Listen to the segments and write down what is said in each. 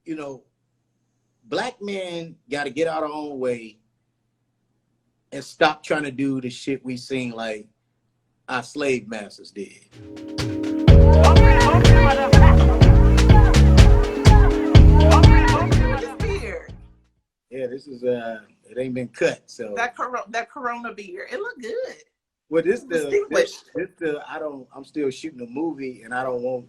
you know, black men got to get out our own way and stop trying to do the shit we seen like our slave masters did. Yeah, this is it ain't been cut, so that Corona beard, it looked good. Well, this I'm still shooting a movie, and I don't want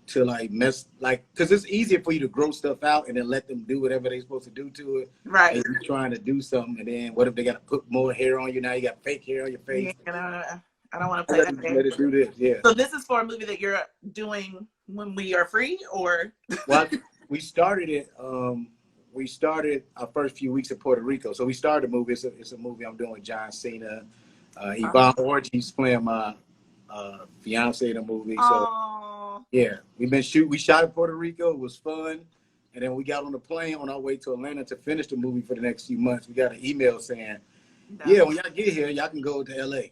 to like mess because it's easier for you to grow stuff out and then let them do whatever they're supposed to do to it. Right. And you're trying to do something, and then what if they got to put more hair on you? Now you got fake hair on your face. Yeah, I don't want to play that game. Let it do this. Yeah. So this is for a movie that you're doing when we are free, or? Well, we started it. We started our first few weeks in Puerto Rico. So we started a movie. It's a movie I'm doing with John Cena. Yvonne Orji's playing my fiance in the movie. So yeah, we shot in Puerto Rico. It was fun. And then we got on the plane on our way to Atlanta to finish the movie for the next few months. We got an email saying, yeah, when y'all get here, y'all can go to LA.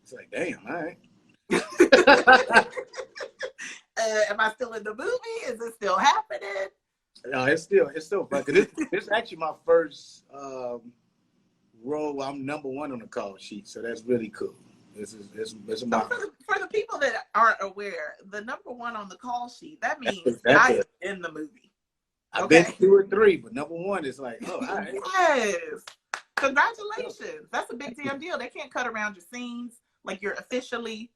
It's like, damn, all right. Am I still in the movie? Is it still happening? No, it's still fun. This is actually my first role. I'm #1 on the call sheet, so that's really cool. This is for the people that aren't aware, the #1 on the call sheet, that means I'm in the movie. I've been 2 or 3, but #1 is like, oh, all right. Yes. Congratulations. That's a big damn deal. They can't cut around your scenes. Like, you're officially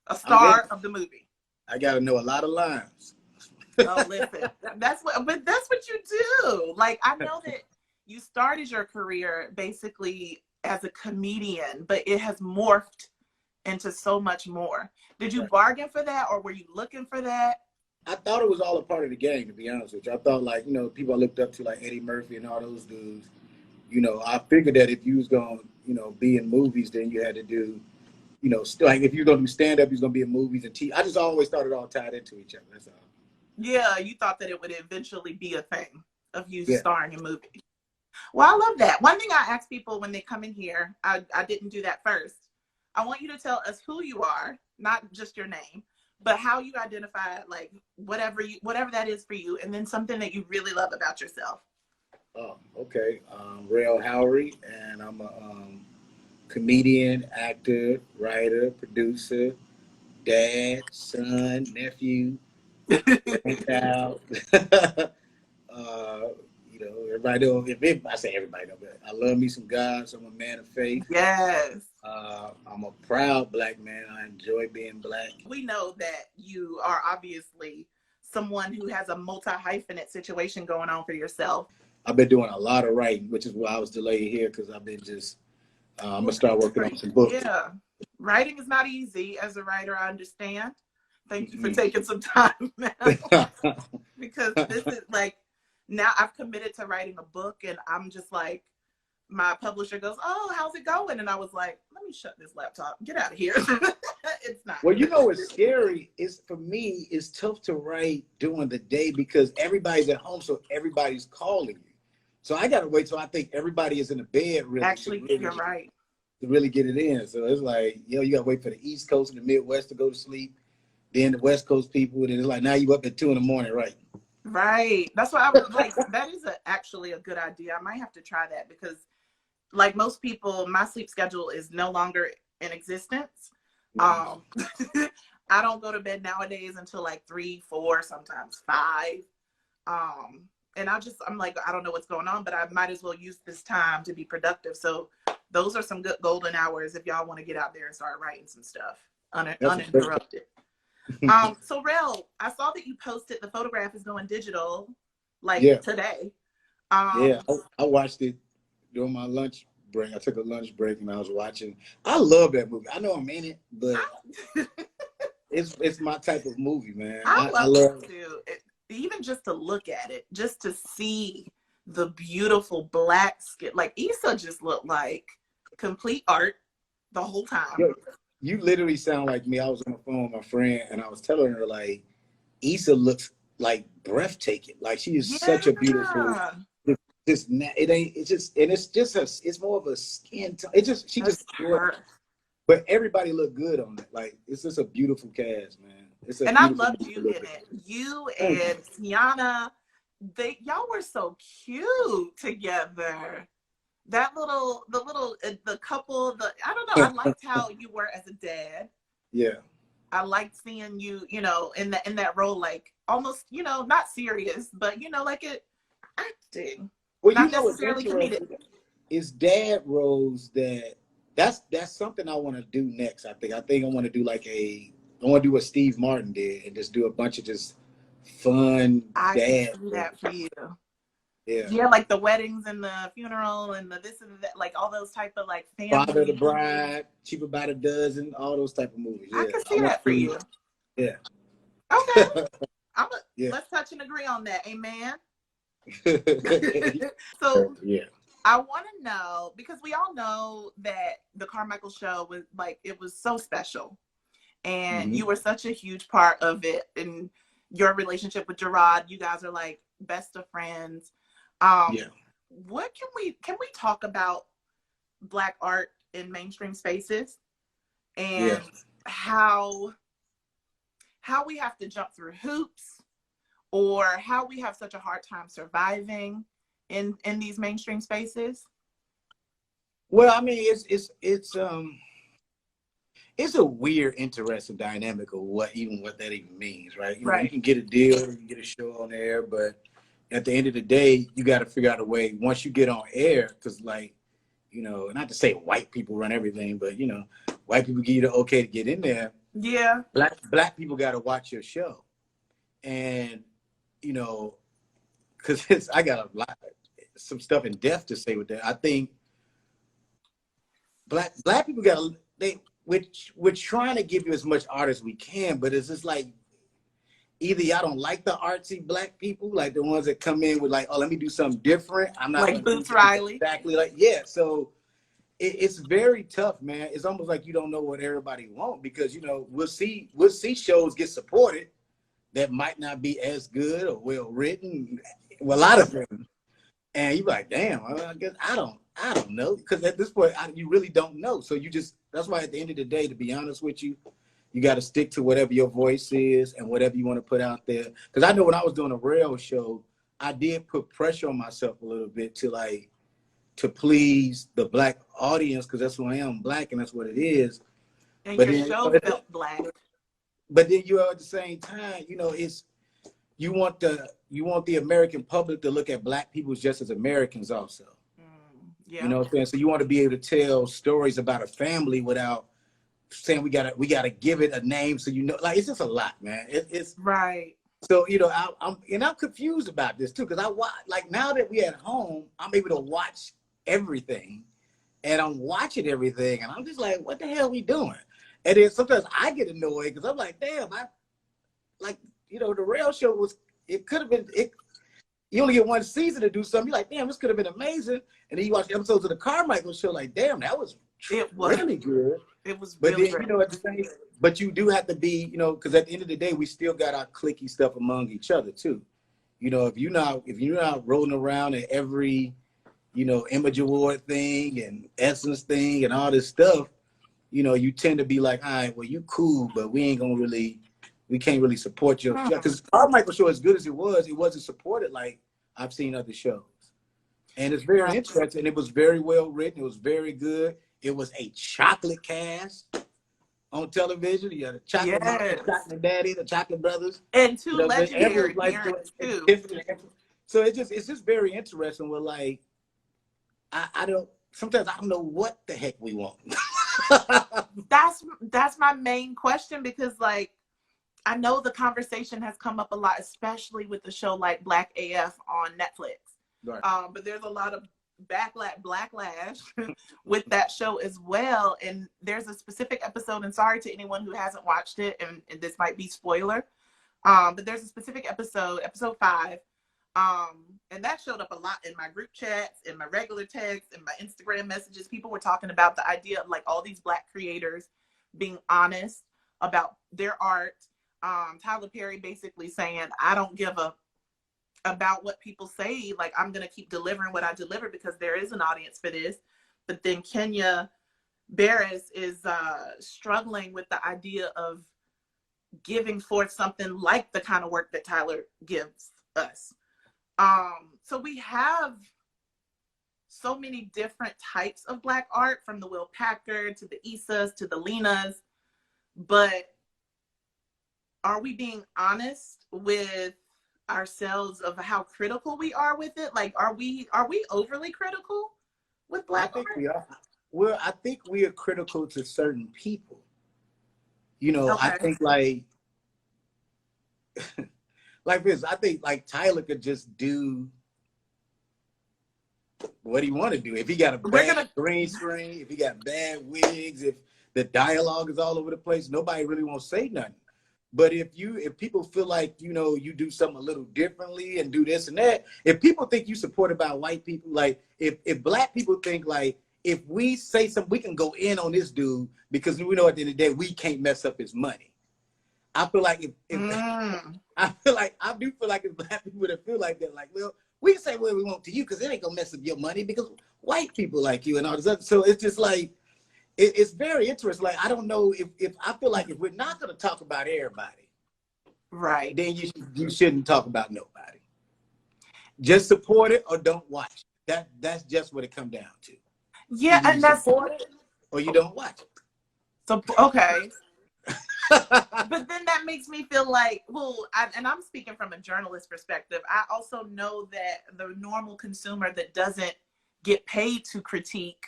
a star of the movie. I got to know a lot of lines. Oh, listen, that's what you do. Like, I know that you started your career basically as a comedian, but it has morphed into so much more. Did you bargain for that, or were you looking for that? I thought it was all a part of the game, to be honest with you. I thought, like, people I looked up to, like Eddie Murphy and all those dudes, I figured that if you was going to, be in movies, then you had to do, like if you're going to do stand-up, you're going to be in movies and TV. I just always thought it all tied into each other. That's all. Yeah, you thought that it would eventually be a thing of you starring in movies. Well, I love that. One thing I ask people when they come in here, I didn't do that first. I want you to tell us who you are, not just your name, but how you identify, like whatever that is for you, and then something that you really love about yourself. Oh, okay. Rel Howery, and I'm a comedian, actor, writer, producer, dad, son, nephew. Child. Everybody know. I say everybody know, but I love me some God. So I'm a man of faith. Yes. I'm a proud black man. I enjoy being black. We know that you are obviously someone who has a multi-hyphenate situation going on for yourself. I've been doing a lot of writing, which is why I was delayed here, because I've been just. I'm gonna start working on some books. Yeah, writing is not easy as a writer. I understand. Thank you for taking some time now. Because this is like, now I've committed to writing a book, and I'm just like, my publisher goes, oh, how's it going? And I was like, let me shut this laptop. Get out of here. It's not. Well, what's scary is, for me, it's tough to write during the day because everybody's at home, so everybody's calling you. So I got to wait till I think everybody is in the bed, really. Actually, you're right. To really get it in. So it's like, you got to wait for the East Coast and the Midwest to go to sleep. Then the West Coast people, and it's like, now you up at 2 a.m, right? Right. That's why I was like, that is actually a good idea. I might have to try that because, like most people, my sleep schedule is no longer in existence. I don't go to bed nowadays until like 3, 4, sometimes 5. And I'm like, I don't know what's going on, but I might as well use this time to be productive. So those are some good golden hours if y'all want to get out there and start writing some stuff uninterrupted. So Rel, I saw that you posted the photograph is going digital today. I watched it during my lunch break. I took a lunch break and I was watching. I love that movie. I know I'm in it, but it's my type of movie, man. I love it too. Even just to look at it, just to see the beautiful black skin. Like Issa just looked like complete art the whole time. Yo, you literally sound like me. I was on the phone with my friend and I was telling her, like, Issa looks like breathtaking. Like, she is such a beautiful. It's more of a skin tone. But everybody looked good on it. Like, it's just a beautiful cast, man. And I loved you in it. You and Tiana y'all were so cute together. That the couple, I don't know. I liked how you were as a dad. Yeah. I liked seeing you, in that role, like almost, not serious, but like it acting, Well, not what's necessarily comedic. interesting is dad roles that's something I want to do next. I think I want to do I want to do what Steve Martin did and just do a bunch of just fun I can dad see roles. that for you. Yeah. Yeah, like the weddings and the funeral and the this and that, like all those type of like family. Father of the Bride, Cheaper by the Dozen, all those type of movies. Yeah. I can see that for you. Yeah. Okay. Yeah. Let's touch and agree on that. Amen. So So yeah. I want to know, because we all know that the Carmichael show was it was so special. And you were such a huge part of it. And your relationship with Gerard, you guys are like best of friends. Yeah. What can we talk about Black art in mainstream spaces and how we have to jump through hoops, or how we have such a hard time surviving in these mainstream spaces? Well, I mean, it's a weird, interesting dynamic of what that even means, right? You can get a deal, you can get a show on air, but at the end of the day, you got to figure out a way once you get on air, because not to say white people run everything, but white people give you the okay to get in there. Yeah. Black people got to watch your show, and because I got some stuff in depth to say with that. I think black people we're trying to give you as much art as we can, but it's just like either y'all don't like the artsy Black people, like the ones that come in with like, oh, let me do something different. I'm not like Boots Riley. Exactly so it's very tough, man. It's almost like you don't know what everybody wants, because we'll see shows get supported that might not be as good or well written, well, a lot of things, and you're like, damn, I guess I don't know, because at this point you really don't know. So that's why at the end of the day, to be honest with you, you got to stick to whatever your voice is and whatever you want to put out there. Because I know when I was doing a Rel show, I did put pressure on myself a little bit to please the Black audience, because that's who I am, Black, and that's what it is. And but your show felt Black. But then at the same time, it's you want the American public to look at Black people just as Americans also. Yeah. You know what I'm saying? So you want to be able to tell stories about a family without saying we gotta give it a name, so like it's just a lot, man. It's right. So I'm confused about this too, because now that we at home, I'm able to watch everything, and I'm watching everything, and I'm just like, what the hell are we doing? And then sometimes I get annoyed because I'm like, damn, the Rel show it could have been it. You only get one season to do something. You're like, damn, this could have been amazing. And then you watch the episodes of the Carmichael show, like, damn, that was really good. It was but really then, at the same, but you do have to be, because at the end of the day, we still got our cliquey stuff among each other too. If you're not rolling around in every, Image Award thing and Essence thing and all this stuff, you tend to be like, all right, well, you cool, but we can't really support your show. Because Carmichael show, as good as it wasn't supported like I've seen other shows. And it's very interesting. It was very well written. It was very good. It was a chocolate cast on television. You had the chocolate mom, the chocolate daddy, the chocolate brothers, and two legendary parents too. So it's just very interesting. With sometimes I don't know what the heck we want. That's my main question, because I know the conversation has come up a lot, especially with the show like Black AF on Netflix. Right. But there's a lot of backlash with that show as well. And there's a specific episode, and sorry to anyone who hasn't watched it, and this might be spoiler, but there's a specific episode 5, and that showed up a lot in my group chats, in my regular texts, in my Instagram messages. People were talking about the idea of all these Black creators being honest about their art. Tyler Perry basically saying, I don't give about what people say, I'm gonna keep delivering what I deliver because there is an audience for this. But then Kenya Barris is struggling with the idea of giving forth something like the kind of work that Tyler gives us. So we have so many different types of Black art, from the Will Packard to the Isas to the Lenas, but are we being honest with ourselves of how critical we are with it? Like, are we overly critical with Black art? We are. Well, I think we are critical to certain people. You know, Okay. I think like this. I think like Tyler could just do what he want to do. If he got a bad green screen, if he got bad wigs, if the dialogue is all over the place, nobody really won't say nothing. But if people feel like, you know, you do something a little differently and do this and that, if people think you support about white people, like if Black people think like, if we say something, we can go in on this dude because we know at the end of the day, we can't mess up his money. I feel like I do feel like if Black people that feel like that, like, well, we can say what we want to you because it ain't gonna mess up your money because white people like you and all this other. So it's just like, it's very interesting. Like, I don't know if I feel like if we're not gonna talk about everybody, right, then you shouldn't talk about nobody. Just support it or don't watch it. That's just what it comes down to. Yeah, and that's support it or you don't watch it. So okay. But then that makes me feel like, well, and I'm speaking from a journalist perspective. I also know that the normal consumer that doesn't get paid to critique,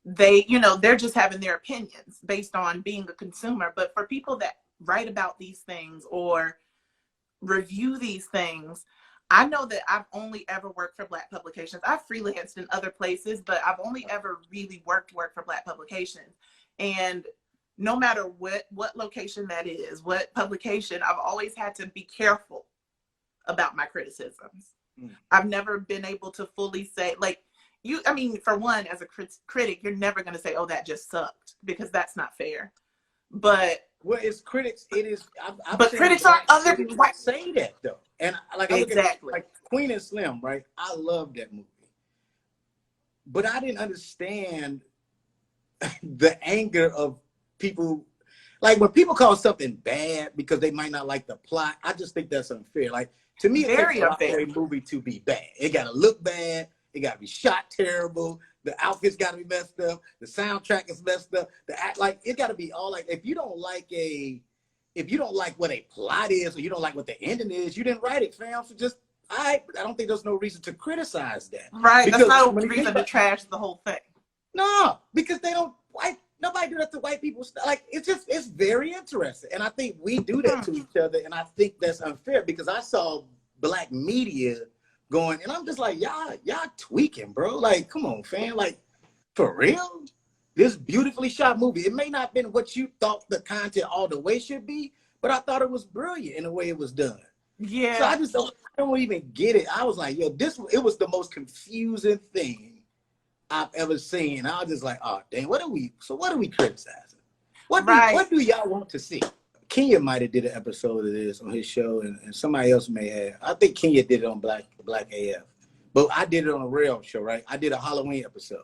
they're just having their opinions based on being a consumer. But for people that write about these things or review these things, I know that I've only ever worked for Black publications. I've freelanced in other places, but I've only ever really worked for Black publications. And no matter what location that is, what publication, I've always had to be careful about my criticisms. I've never been able to fully say, like, for one, as a critic, you're never going to say, oh, that just sucked, because that's not fair. But well, it's critics. It is. But critics are other white say that though, and like I look exactly at like Queen and Slim, right? I love that movie, but I didn't understand the anger of people. Like when people call something bad because they might not like the plot, I just think that's unfair. Like to me, it takes a lot for a movie to be bad. It got to look bad. It got to be shot terrible. The outfits got to be messed up. The soundtrack is messed up. It got to be all like, if you don't like what a plot is, or you don't like what the ending is, you didn't write it, fam. So just, I don't think there's no reason to criticize that. Right. Because that's no reason to trash the whole thing. No, because nobody do that to white people. Like, it's very interesting. And I think we do that to each other. And I think that's unfair because I saw Black media going, and I'm just like, y'all tweaking, bro. Like, come on, fam. Like, for real? This beautifully shot movie. It may not have been what you thought the content all the way should be, but I thought it was brilliant in the way it was done. Yeah. So I don't even get it. I was like, yo, it was the most confusing thing I've ever seen. I was just like, oh, dang, what are we criticizing? What do y'all want to see? Kenya might have did an episode of this on his show, and somebody else may have. I think Kenya did it on Black AF. But I did it on a Rel show, right? I did a Halloween episode.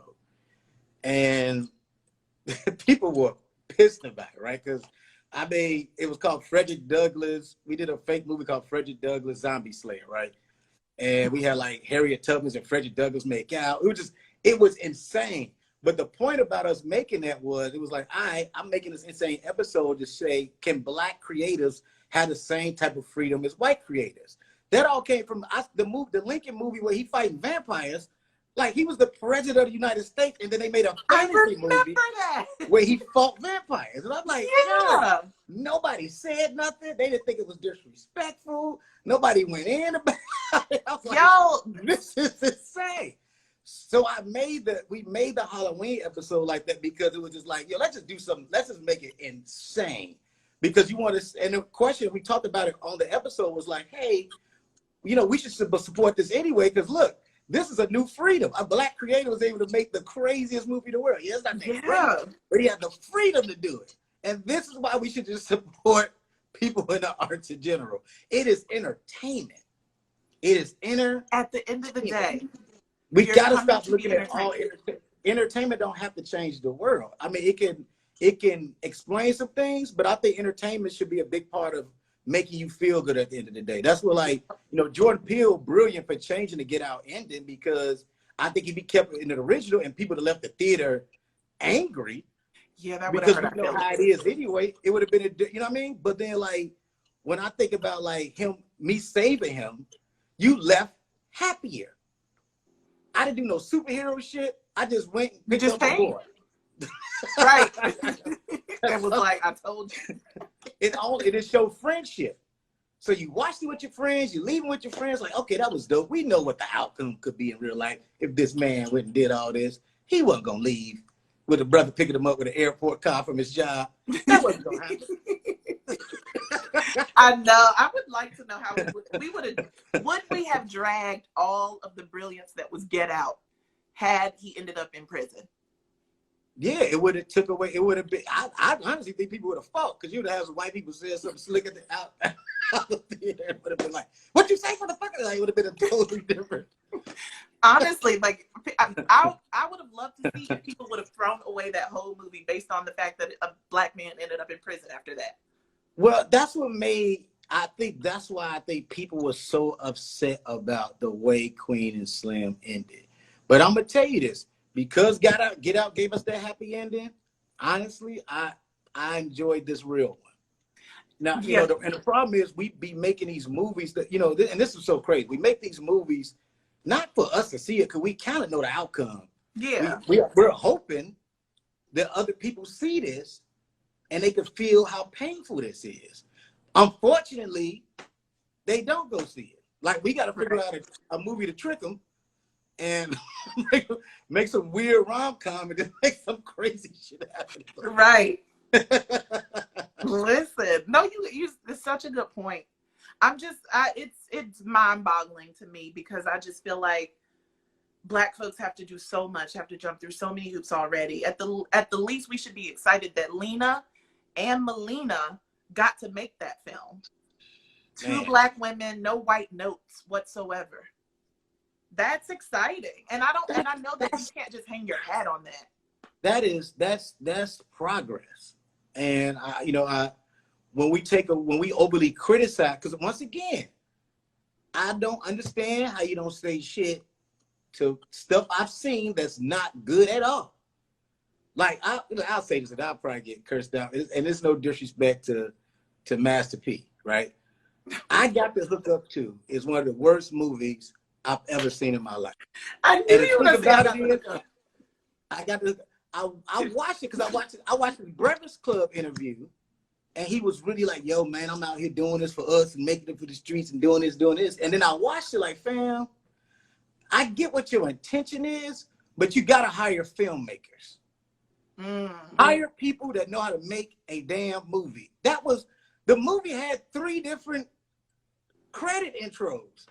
And people were pissed about it, right? Because it was called Frederick Douglass. We did a fake movie called Frederick Douglass Zombie Slayer, right? And we had like Harriet Tubman and Frederick Douglass make out. It was insane. But the point about us making that was, it was like, I'm making this insane episode to say, can Black creators have the same type of freedom as white creators? That all came from the Lincoln movie where he fighting vampires. Like, he was the president of the United States, and then they made a fantasy movie where he fought vampires. And I'm like, yeah. Nobody said nothing. They didn't think it was disrespectful. Nobody went in about it. I was like, this is insane. So we made the Halloween episode like that because it was just like, yo, let's just do something. Let's just make it insane. Because you want to, and the question, we talked about it on the episode, was like, hey, we should support this anyway, because look, this is a new freedom. A Black creator was able to make the craziest movie in the world. Yes, not freedom, but he had the freedom to do it. And this is why we should just support people in the arts in general. It is entertainment. It is At the end of the day, we got to stop looking at all entertainment. Don't have to change the world. I mean, it can explain some things, but I think entertainment should be a big part of making you feel good at the end of the day. That's what, like, you know, Jordan Peele, brilliant for changing the Get Out ending, because I think if he kept it in the original and people that left the theater angry, yeah, that would have because hurt we our know how it feelings. is anyway, it would have been, you know what I mean? But then, like, when I think about, like, me saving him, you left happier. I didn't do no superhero shit. I just went and You picked just up my came. boy. Right. It was like, I told you. It showed friendship. So you watched it with your friends, you leaving with your friends, like, okay, that was dope. We know what the outcome could be in real life. If this man went and did all this, he wasn't gonna leave with a brother picking him up with an airport car from his job. That wasn't gonna happen. I know. I would like to know how would we have dragged all of the brilliance that was Get Out had he ended up in prison? Yeah, it would have took away. It would have been. I honestly think people would have fought, because you'd have some white people saying something slick at the out of the theater. It would have been like, "What you say, motherfucker?" Like, it would have been a totally different. Honestly, like I would have loved to see if people would have thrown away that whole movie based on the fact that a black man ended up in prison after that. Well, that's what made. I think that's why I think people were so upset about the way Queen and Slim ended. But I'm gonna tell you this. Because Get Out gave us that happy ending, honestly, I enjoyed this real one. Now, you Yeah. know, and the problem is we be making these movies that, you know, and this is so crazy. We make these movies not for us to see it, because we kind of know the outcome. Yeah. We're hoping that other people see this and they can feel how painful this is. Unfortunately, they don't go see it. Like, we got to figure out a movie to trick them and make some weird rom-com and then make some crazy shit happen. Right. Listen, no, it's such a good point. It's mind-boggling to me, because I just feel like Black folks have to do so much, have to jump through so many hoops already. At the least, we should be excited that Lena and Melina got to make that film. Two Black women, no white notes whatsoever. That's exciting, and I know that you can't just hang your hat on that. That's progress. And when we overly criticize, because once again, I don't understand how you don't say shit to stuff I've seen that's not good at all. Like, I'll say this, and I'll probably get cursed out, and it's no disrespect to Master P, right? I Got to Hook Up To is one of the worst movies I've ever seen in my life. I knew you were going to say I watched it because I watched the Breakfast Club interview, and he was really like, "Yo, man, I'm out here doing this for us and making it for the streets and doing this." And then I watched it like, fam, I get what your intention is, but you gotta hire filmmakers. Hire people that know how to make a damn movie. The movie had 3 different credit intros.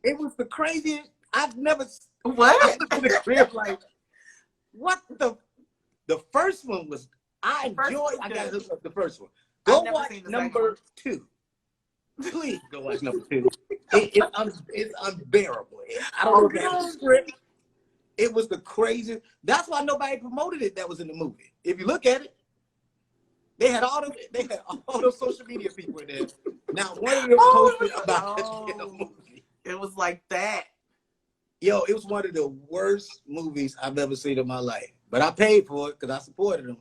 It was the craziest. I've never. What? I was in the crib like, what the first one was. I enjoyed. I got hooked up the first one. Go watch number 2. Please go watch number 2. It's unbearable. I don't know if that's a script. It was the craziest. That's why nobody promoted it that was in the movie. If you look at it, they had all those social media people in there. Now, one of them posted about this in the movie. It was like that. Yo, it was one of the worst movies I've ever seen in my life. But I paid for it because I supported them.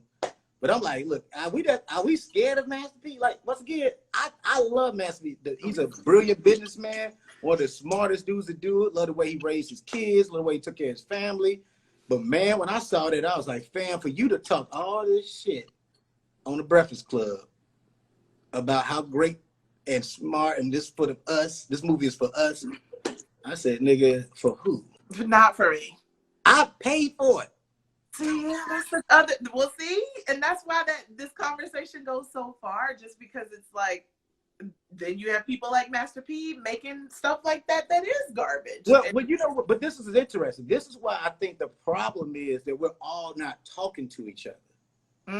But I'm like, look, are we scared of Master P? Like, once again, I love Master P. He's a brilliant businessman, one of the smartest dudes to do it. Love the way he raised his kids, love the way he took care of his family. But man, when I saw that, I was like, fam, for you to talk all this shit on the Breakfast Club about how great and smart and this movie is for us. I said, nigga, for who? Not for me. I paid for it. See, that's the other. Well, see, and that's why this conversation goes so far, just because it's like, then you have people like Master P making stuff like that is garbage. Well, you know what? But this is interesting. This is why I think the problem is that we're all not talking to each other.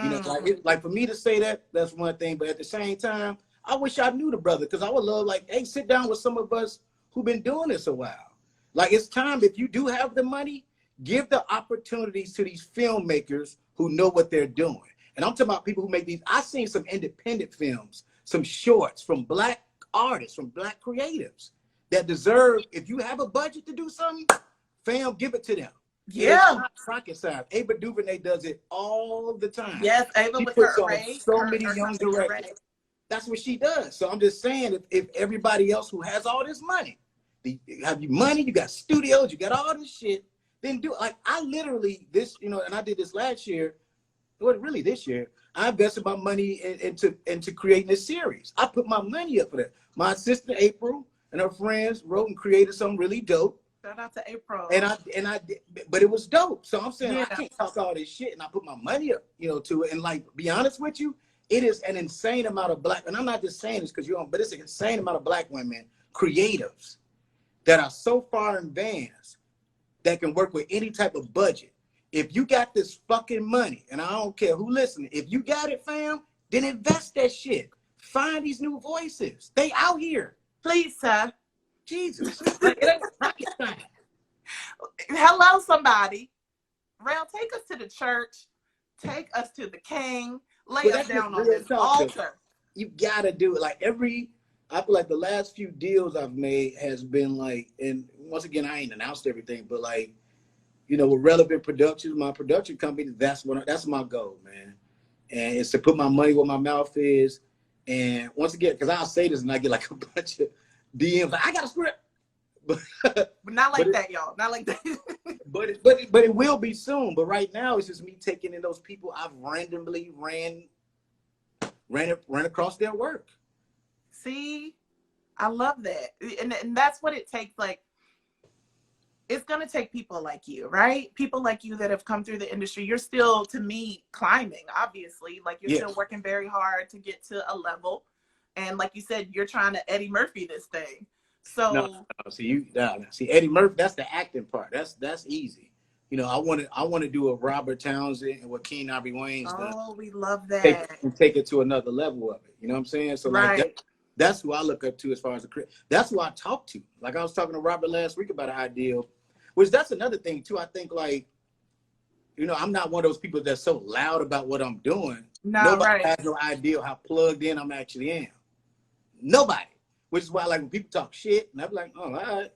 You know, like for me to say that's one thing, but at the same time, I wish I knew the brother, because I would love, like, hey, sit down with some of us who've been doing this a while. Like, it's time, if you do have the money, give the opportunities to these filmmakers who know what they're doing. And I'm talking about people who make these. I've seen some independent films, some shorts from black artists, from black creatives that deserve, if you have a budget to do something, fam, give it to them. Yeah. It's not rocket science. Ava DuVernay does it all the time. Yes, Ava She with puts her on array. so many young directors. That's what she does. So I'm just saying, if everybody else who has all this money, have you money, you got studios, you got all this shit, then do it. Like I literally, this, you know, and I did this last year, well, really this year, I invested my money into creating this series. I put my money up for that. My sister April and her friends wrote and created something really dope. Shout out to April. And I did, but it was dope. So I'm saying, yeah. I can't talk all this shit and I put my money up, you know, to it. And like, be honest with you, it is an insane amount of black, and I'm not just saying this because you're on, but it's an insane amount of black women, creatives, that are so far advanced that can work with any type of budget. If you got this fucking money, and I don't care who listening, if you got it, fam, then invest that shit. Find these new voices. They out here. Please, sir. Jesus. Like, it ain't rocket science. Hello, somebody. Rel, take us to the church. Take us to the king. Lay us down on this altar. You gotta do it. Like I feel like the last few deals I've made has been like, and once again, I ain't announced everything, but like, you know, with Relevant Productions, my production company, that's my goal, man. And it's to put my money where my mouth is. And once again, because I'll say this and I get like a bunch of DMs, like, I got a script. But not like that, y'all. Not like that. but it will be soon. But right now, it's just me taking in those people I've randomly ran across their work. See, I love that. And that's what it takes. Like, it's going to take people like you, right? People like you that have come through the industry. You're still, to me, climbing, obviously. Like, you're still working very hard to get to a level. And like you said, you're trying to Eddie Murphy this thing. So no, see Eddie Murphy, that's the acting part. That's easy. You know, I want to do a Robert Townsend and what Keen Ivory Wayne's done. Oh, we love that. Take it to another level of it. You know what I'm saying? So like that's who I look up to as far as that's who I talk to. Like I was talking to Robert last week about an idea, which that's another thing too. I think like, you know, I'm not one of those people that's so loud about what I'm doing. Nobody has no idea how plugged in I'm actually am. Nobody. Which is why, like, when people talk shit, and I'm like, oh, all right.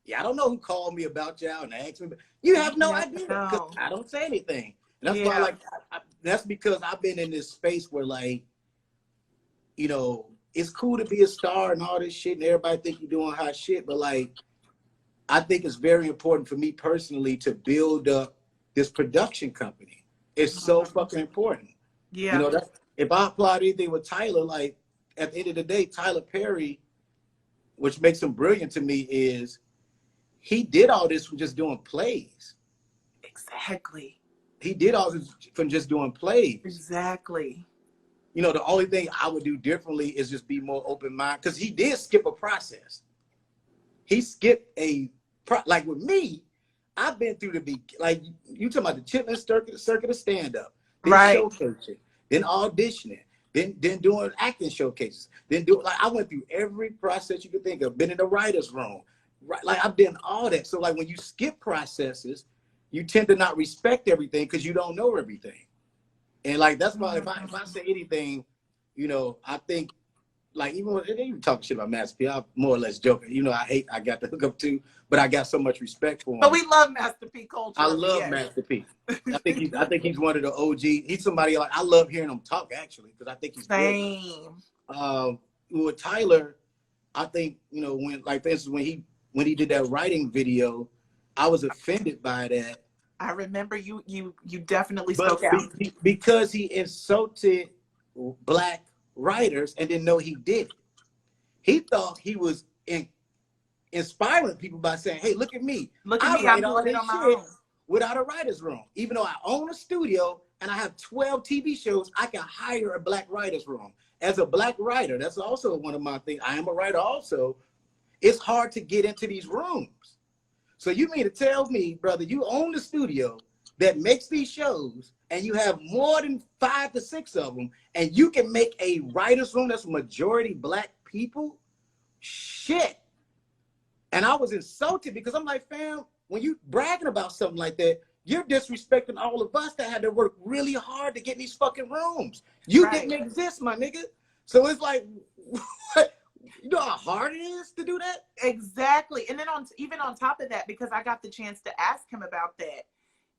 Yeah, I don't know who called me about y'all and asked me. But you have no idea because I don't say anything. And that's why, like, that's because I've been in this space where, like, you know, it's cool to be a star and all this shit, and everybody think you're doing hot shit. But, like, I think it's very important for me personally to build up this production company. It's so fucking important. Yeah. You know, if I applaud anything with Tyler, like, at the end of the day, Tyler Perry, which makes him brilliant to me, is he did all this from just doing plays. Exactly. He did all this from just doing plays. Exactly. You know, the only thing I would do differently is just be more open-minded, because he did skip a process. He skipped like with me, I've been through like you talking about the Chitlin circuit of stand-up, then showcasing, then auditioning, then doing acting showcases, like I went through every process you could think of, been in the writer's room, right? Like I've done all that. So like when you skip processes, you tend to not respect everything because you don't know everything. And like that's why if I say anything, you know, I think like even when they even talking shit about Master P, I'm more or less joking. You know, I got the hookup too, but I got so much respect for him. But we love Master P culture. I love Master P. I think he's one of the OG. He's somebody like I love hearing him talk actually, because I think he's good. With Tyler, I think, you know, when like for instance when he did that writing video, I was offended by that. I remember you definitely spoke out because he insulted black writers and didn't know he did it. He thought he was inspiring people by saying, "Hey, look at me! I write all this shit without a writer's room. Even though I own a studio and I have 12 TV shows, I can hire a black writer's room. As a black writer, that's also one of my things. I am a writer also. It's hard to get into these rooms. So you mean to tell me, brother, you own the studio that makes these shows and you have more than 5 to 6 of them, and you can make a writer's room that's majority black people? Shit. And I was insulted because I'm like, fam, when you bragging about something like that, You're disrespecting all of us that had to work really hard to get in these fucking rooms. You didn't exist, my nigga. So it's like, what? You know how hard it is to do that? Exactly. And then even on top of that, because I got the chance to ask him about that,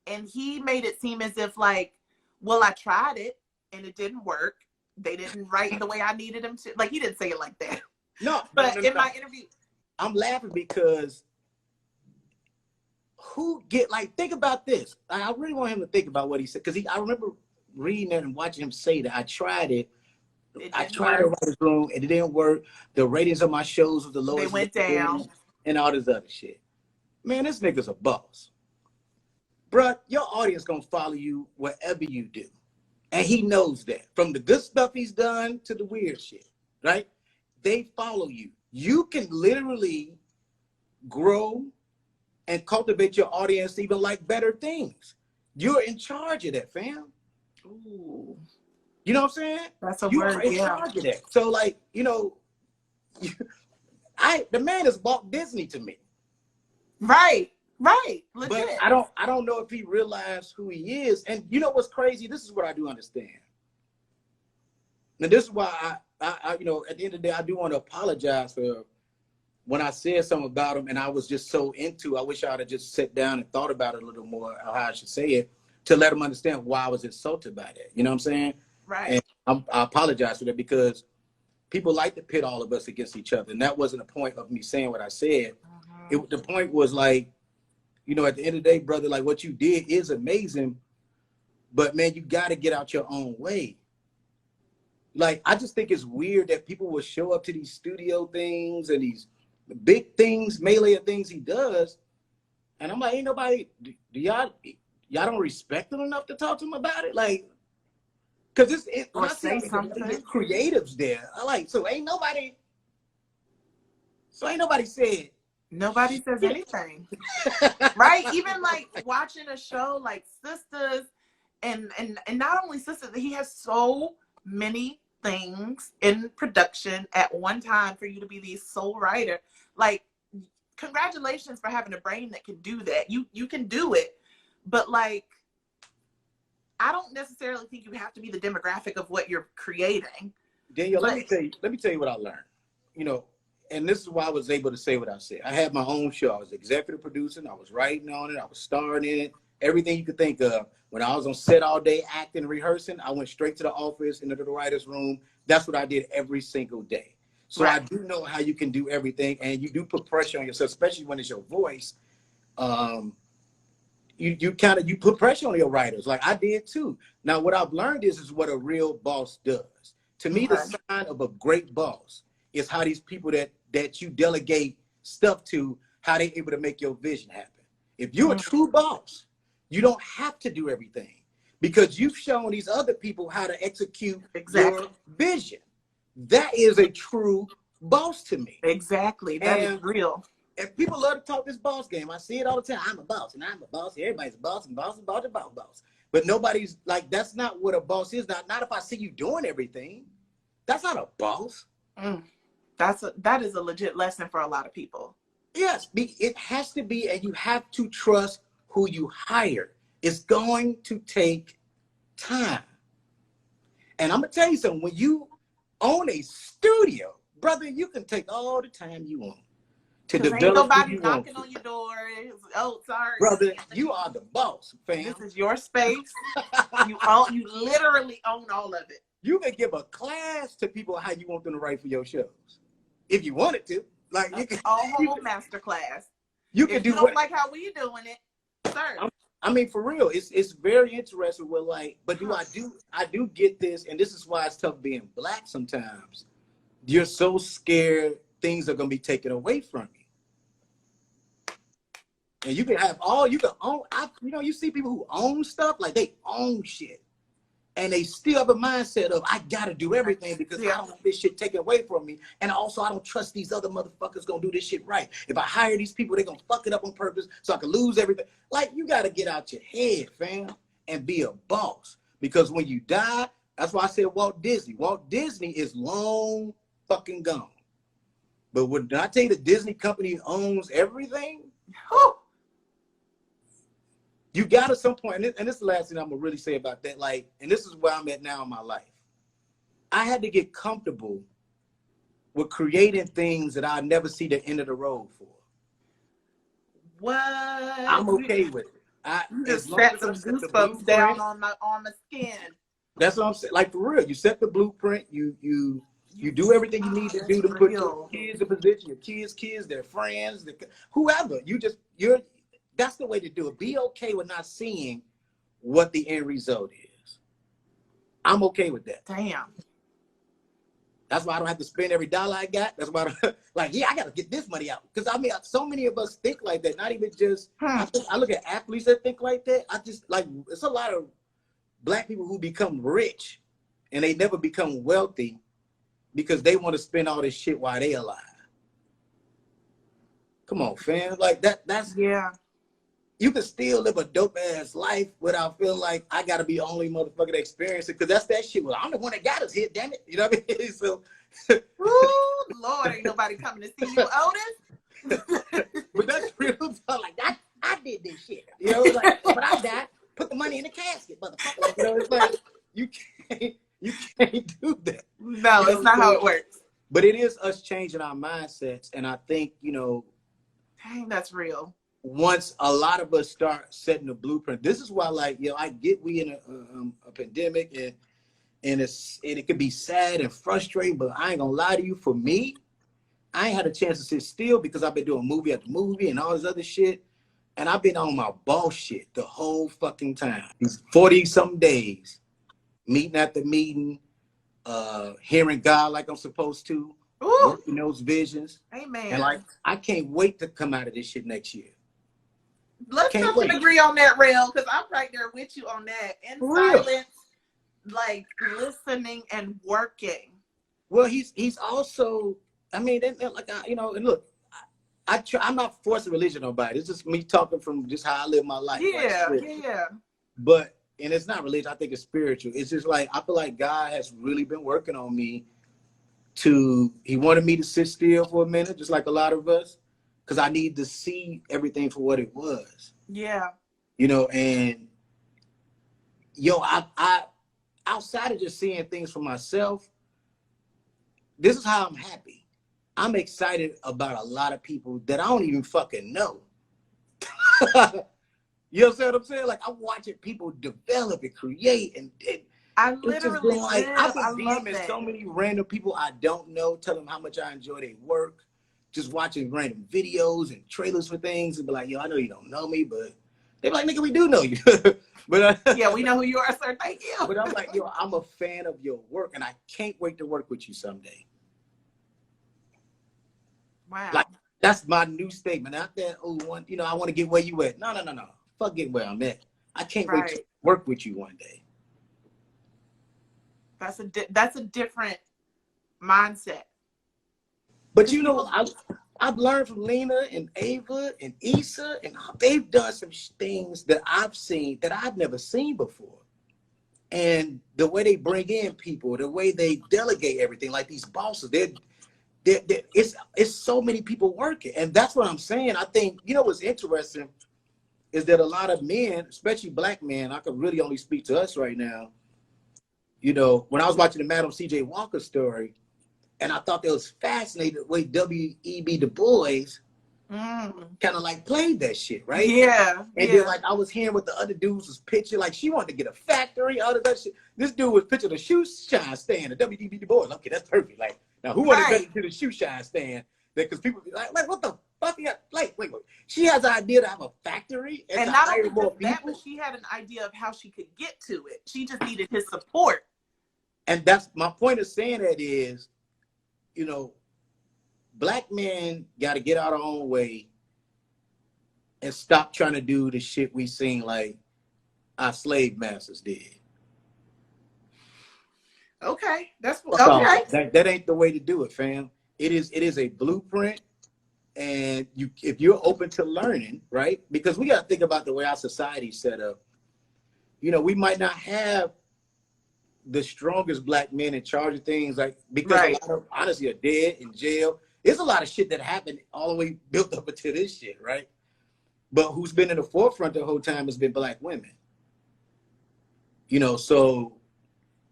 and he made it seem as if like, well, I tried it and it didn't work. They didn't write the way I needed them to. Like, he didn't say it like that. No, but in my interview, I'm laughing because think about this. I really want him to think about what he said, because I remember reading it and watching him say that I tried it. I tried to write his room and it didn't work. The ratings of my shows was the lowest. They went down. And all this other shit. Man, this nigga's a boss. Bruh, your audience gonna follow you whatever you do. And he knows that. From the good stuff he's done to the weird shit, right? They follow you. You can literally grow and cultivate your audience to even like better things. You're in charge of that, fam. Ooh. You know what I'm saying? That's a you word, are in charge of that. So like, you know, the man has bought Disney to me. Right. Legit. But I don't know if he realized who he is. And you know what's crazy? This is what I do understand. And this is why I you know, at the end of the day, I do want to apologize for when I said something about him and I was just so into, I wish I would have just sat down and thought about it a little more, how I should say it, to let him understand why I was insulted by that. You know what I'm saying? Right. And I apologize for that, because people like to pit all of us against each other. And that wasn't the point of me saying what I said. The point was like, you know, at the end of the day, brother, like what you did is amazing, but man, you got to get out your own way. Like, I just think it's weird that people will show up to these studio things and these big things, melee of things he does. And I'm like, ain't nobody, do y'all don't respect him enough to talk to him about it? Like, cause it's creatives there. I like, so ain't nobody said. Nobody says anything. Right? Even like watching a show like Sisters and not only Sisters, he has so many things in production at one time for you to be the sole writer. Like, congratulations for having a brain that can do that. You can do it. But like, I don't necessarily think you have to be the demographic of what you're creating. Danielle, let me tell you what I learned. You know, and this is why I was able to say what I said. I had my own show. I was executive producing. I was writing on it. I was starring in it. Everything you could think of. When I was on set all day acting and rehearsing, I went straight to the office, into the writer's room. That's what I did every single day. So I do know how you can do everything, and you do put pressure on yourself, especially when it's your voice. You put pressure on your writers, like I did too. Now, what I've learned is what a real boss does. To me, the sign of a great boss is how these people that you delegate stuff to, how they're able to make your vision happen. If you're a true boss, you don't have to do everything, because you've shown these other people how to execute your vision. That is a true boss to me. Exactly. That is real. And people love to talk this boss game. I see it all the time. I'm a boss and I'm a boss. Everybody's a boss and boss and boss and boss. But nobody's like, that's not what a boss is. Not if I see you doing everything. That's not a boss. That is a legit lesson for a lot of people. Yes, it has to be, and you have to trust who you hire. It's going to take time. And I'm gonna tell you something, when you own a studio, brother, you can take all the time you want to develop. Ain't nobody knocking on your door. Oh, sorry, brother, you are the boss, fam. This is your space. You literally own all of it. You can give a class to people how you want them to write for your shows, if you wanted to. Like, you can a whole master class. You can do. You don't like how we doing it, sir. I mean, for real, it's very interesting. With like, but I do get this, and this is why it's tough being Black sometimes. You're so scared things are gonna be taken away from you, and you can have you can own. You see people who own stuff, like they own shit, and they still have a mindset of, I gotta do everything because I don't want this shit taken away from me. And also, I don't trust these other motherfuckers gonna do this shit right. If I hire these people, they're gonna fuck it up on purpose so I can lose everything. Like, you gotta get out your head, fam, and be a boss. Because when you die, that's why I said Walt Disney. Walt Disney is long fucking gone. But when I tell you the Disney company owns everything, you got at some point, and this is the last thing I'm gonna really say about that. Like, and this is where I'm at now in my life. I had to get comfortable with creating things that I'll never see the end of the road for. What? I'm okay with it. You just set some goosebumps down on the skin. That's what I'm saying. Like, for real, you set the blueprint. You do everything you need to do to put your kids in position. Your kids, their friends, whoever. That's the way to do it. Be okay with not seeing what the end result is. I'm okay with that. Damn. That's why I don't have to spend every dollar I got. That's why I got to get this money out. Because I mean, so many of us think like that. Not even just, I look at athletes that think like that. I just, like, it's a lot of Black people who become rich and they never become wealthy because they want to spend all this shit while they alive. Come on, fam. Like, that's, yeah. You can still live a dope ass life without feeling like I gotta be the only motherfucker to experience it, because that's that shit. Well, I'm the one that got us here, damn it. You know what I mean? So, ooh, Lord, ain't nobody coming to see you, Otis. But that's real talk. Like, I did this shit. You know, like, but I died. Put the money in the casket, motherfucker. Like, you know, it's like you can't do that. No, it's not how it works. But it is us changing our mindsets, and I think, you know, dang, that's real. Once a lot of us start setting the blueprint, this is why, like, you know, I get we in a pandemic, and it could be sad and frustrating, but I ain't gonna lie to you. For me, I ain't had a chance to sit still because I've been doing movie after movie and all this other shit, and I've been on my boss shit the whole fucking time. These 40-something days, meeting after meeting, hearing God like I'm supposed to, working those visions. Amen. And like, I can't wait to come out of this shit next year. Let's come to agree on that, Rel, because I'm right there with you on that. In silence, like listening and working. Well, he's also, I mean, like, you know, and look, I'm not forcing religion on nobody. It's just me talking from just how I live my life. Yeah, like, yeah. But, and it's not religion, I think it's spiritual. It's just like, I feel like God has really been working on me he wanted me to sit still for a minute, just like a lot of us. Because I need to see everything for what it was. Yeah. You know, and yo, I outside of just seeing things for myself, this is how I'm happy. I'm excited about a lot of people that I don't even fucking know. You know what I'm saying? Like, I'm watching people develop and create, and I literally like, I've been DMing so many random people I don't know, tell them how much I enjoy their work. Just watching random videos and trailers for things and be like, yo, I know you don't know me, but they be like, nigga, we do know you. But yeah, we know who you are, sir. Thank you. But I'm like, yo, I'm a fan of your work, and I can't wait to work with you someday. Wow. Like, that's my new statement. Not that, you know, I want to get where you at. No. Fuck it where I'm at. I can't wait to work with you one day. That's a different mindset. But you know, I've learned from Lena and Ava and Issa, and they've done some things that I've seen that I've never seen before. And the way they bring in people, the way they delegate everything, like these bosses, it's so many people working. And that's what I'm saying. I think, you know, what's interesting is that a lot of men, especially Black men, I could really only speak to us right now. You know, when I was watching the Madam C.J. Walker story, and I thought that was fascinating the way W.E.B. Du Bois kind of like played that shit, right? Yeah. And then, like, I was hearing what the other dudes was pitching. Like, she wanted to get a factory, all that shit. This dude was pitching a shoe shine stand at W.E.B. Du Bois. Okay, that's perfect. Like, now who wanted to get to the shoe shine stand? Because people be like, what the fuck? Like, wait. She has an idea to have a factory and not only just that, but she had an idea of how she could get to it. She just needed his support. And that's my point of saying that is, you know, Black men got to get out our own way and stop trying to do the shit we seen like our slave masters did. Okay, that's okay. That ain't the way to do it, fam. It is a blueprint, and if you're open to learning, right? Because we got to think about the way our society's set up. You know, we might not have the strongest Black men in charge of things, like, because a lot of, honestly, are dead in jail. There's a lot of shit that happened all the way built up into this shit, right? but who's been in the forefront the whole time has been black women. You know, so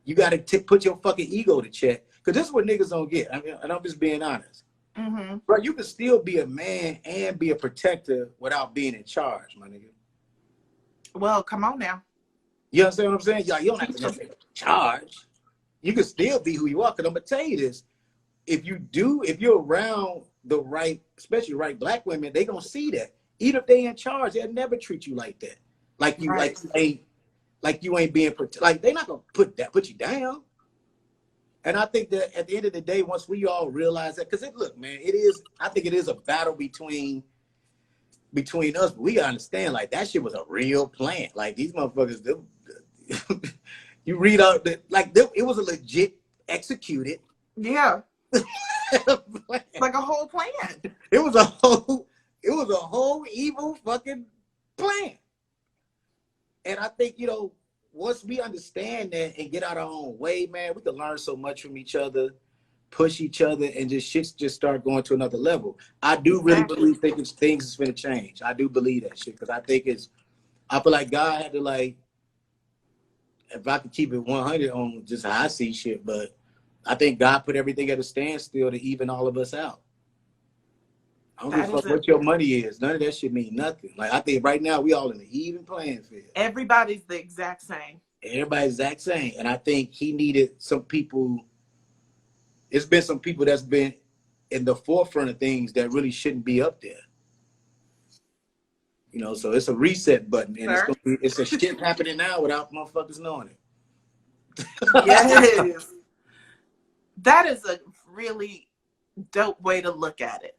you got to put your fucking ego to check, because this is what niggas don't get. I mean, and I'm just being honest. Mm-hmm. Bro, you can still be a man and be a protector without being in charge, my nigga. Well, come on now. You understand what I'm saying? You don't have to just be in charge. You can still be who you are. Because I'm going to tell you this. If you're around the right, especially right black women, they going to see that. Even if they in charge, they'll never treat you like that. Like you, right. like you ain't being, like they're not going to put you down. And I think that at the end of the day, once we all realize that, because look, man, I think it is a battle between us, but we gotta understand, like, that shit was a real plan. Like, these motherfuckers, you read out that, like, it was a legit executed. Yeah. Like a whole plan. It was a whole evil fucking plan. And I think, you know, once we understand that and get out our own way, man, we can learn so much from each other, push each other, and just start going to another level. I do really believe things is going to change. I do believe that shit, because I feel like God had to, like, if I could keep it 100 on just how I see shit, but I think God put everything at a standstill to even all of us out. I don't give a fuck what your money is. None of that shit mean nothing. Like, I think right now we all in the even playing field. Everybody's the exact same. Everybody's the exact same. And I think he needed some people. It's been some people that's been in the forefront of things that really shouldn't be up there. You know, so it's a reset button, and it's a shit happening now without motherfuckers knowing it. Yes. That is a really dope way to look at it.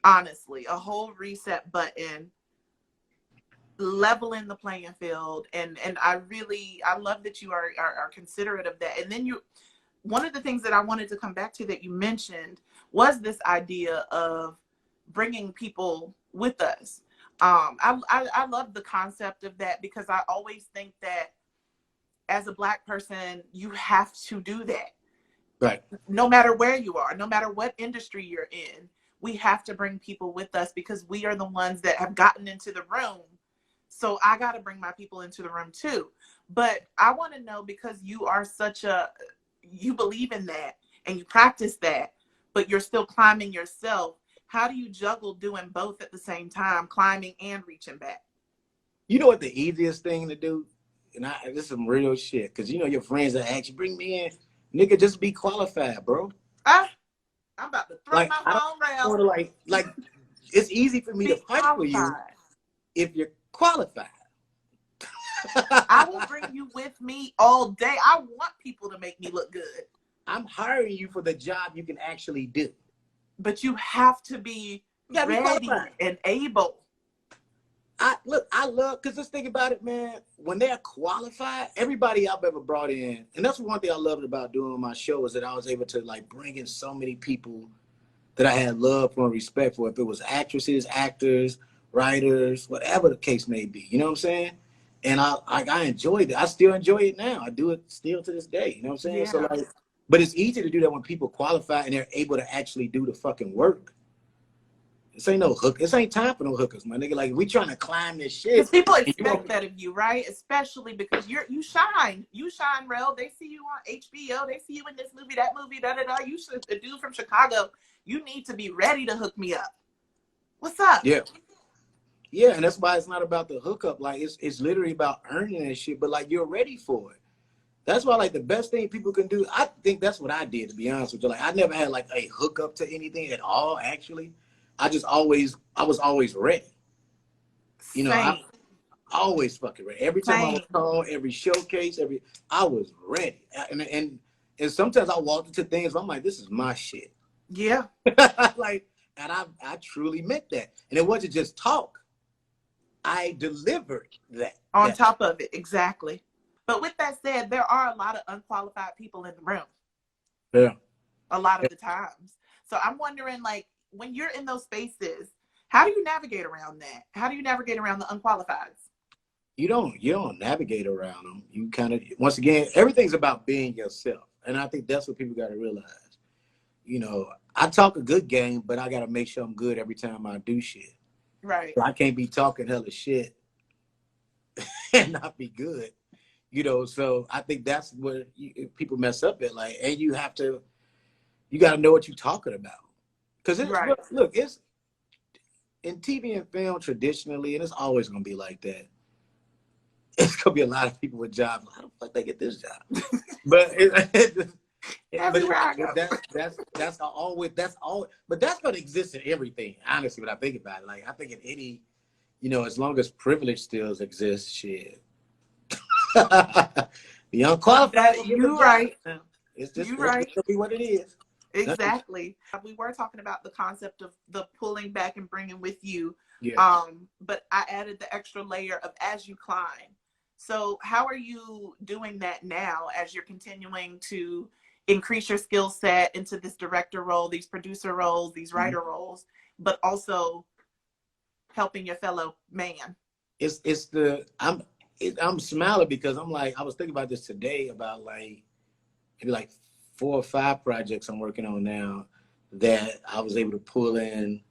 Honestly, a whole reset button, leveling the playing field, and I love that you are considerate of that. And then one of the things that I wanted to come back to that you mentioned was this idea of bringing people with us. I love the concept of that, because I always think that as a Black person, you have to do that. Right. No matter where you are, no matter what industry you're in, we have to bring people with us, because we are the ones that have gotten into the room. So I got to bring my people into the room too. But I want to know, because you are you believe in that and you practice that, but you're still climbing yourself. How do you juggle doing both at the same time, climbing and reaching back? You know what the easiest thing to do? And this is some real shit, because you know your friends that actually bring me in, nigga, just be qualified, bro. I'm about to throw my phone around. Like it's easy for me to fight for you if you're qualified. I will bring you with me all day. I want people to make me look good. I'm hiring you for the job you can actually do. But you have to be ready and able. I love, because just think about it, man. When they're qualified, everybody I've ever brought in, and that's one thing I loved about doing my show, is that I was able to, like, bring in so many people that I had love for and respect for. If it was actresses, actors, writers, whatever the case may be, you know what I'm saying? And I enjoyed it. I still enjoy it now. I do it still to this day. You know what I'm saying? Yeah. So, like, but it's easy to do that when people qualify and they're able to actually do the fucking work. This ain't no hook. This ain't time for no hookers, my nigga. Like, we trying to climb this shit. Because people expect that of you, right? Especially because you shine. You shine, Rel. They see you on HBO. They see you in this movie, that movie, da-da-da. You should, the dude from Chicago, you need to be ready to hook me up. What's up? Yeah. Yeah, and that's why it's not about the hookup. Like, it's literally about earning that shit, but, like, you're ready for it. That's why, like, the best thing people can do, I think that's what I did, to be honest with you. Like, I never had, like, a hookup to anything at all, actually. I was always ready. You know, I always fucking ready. Every time I was called, every showcase, I was ready. And sometimes I walked into things, I'm like, this is my shit. Yeah. Like, and I truly meant that. And it wasn't just talk. I delivered that. On top of it, exactly. But with that said, there are a lot of unqualified people in the room. Yeah. A lot of the times. So I'm wondering, like, when you're in those spaces, how do you navigate around that? How do you navigate around the unqualifieds? You don't navigate around them. You kind of, once again, everything's about being yourself. And I think that's what people got to realize. You know, I talk a good game, but I got to make sure I'm good every time I do shit. Right. So I can't be talking hella shit and not be good. You know, so I think that's where people mess up at. Like, and you got to know what you're talking about. Because Right. look, it's in TV and film traditionally, and it's always going to be like that. It's going to be a lot of people with jobs. How the fuck they get this job? But Everywhere I go. that's always, but that's going to exist in everything. Honestly, when I think about it, like I think in any, you know, as long as privilege still exists, shit. The unqualified will get the You job. right. It's just You it's right. just gonna be what it is. Exactly. We were talking about the concept of the pulling back and bringing with you. Yeah. But I added the extra layer of as you climb. So how are you doing that now as you're continuing to increase your skill set into this director role, these producer roles, these writer roles, but also helping your fellow man? I'm smiling because I'm like, I was thinking about this today about like maybe like 4 or 5 projects I'm working on now that I was able to pull in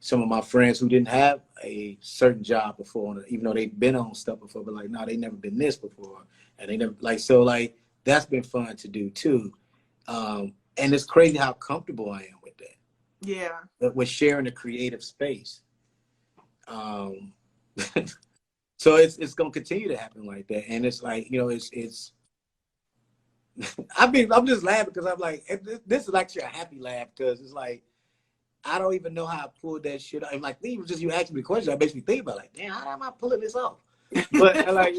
some of my friends who didn't have a certain job before, even though they've been on stuff before, but like, no, they never been this before. And they never like, so like, that's been fun to do too. And it's crazy how comfortable I am with that. Yeah. With sharing a creative space. So it's going to continue to happen like that. And it's like, you know, it's, I'm just laughing because I'm like, this is actually a happy laugh because it's like, I don't even know how I pulled that shit off. Like, even just you asking me the question, I makes me think about like, damn, how am I pulling this off? But like,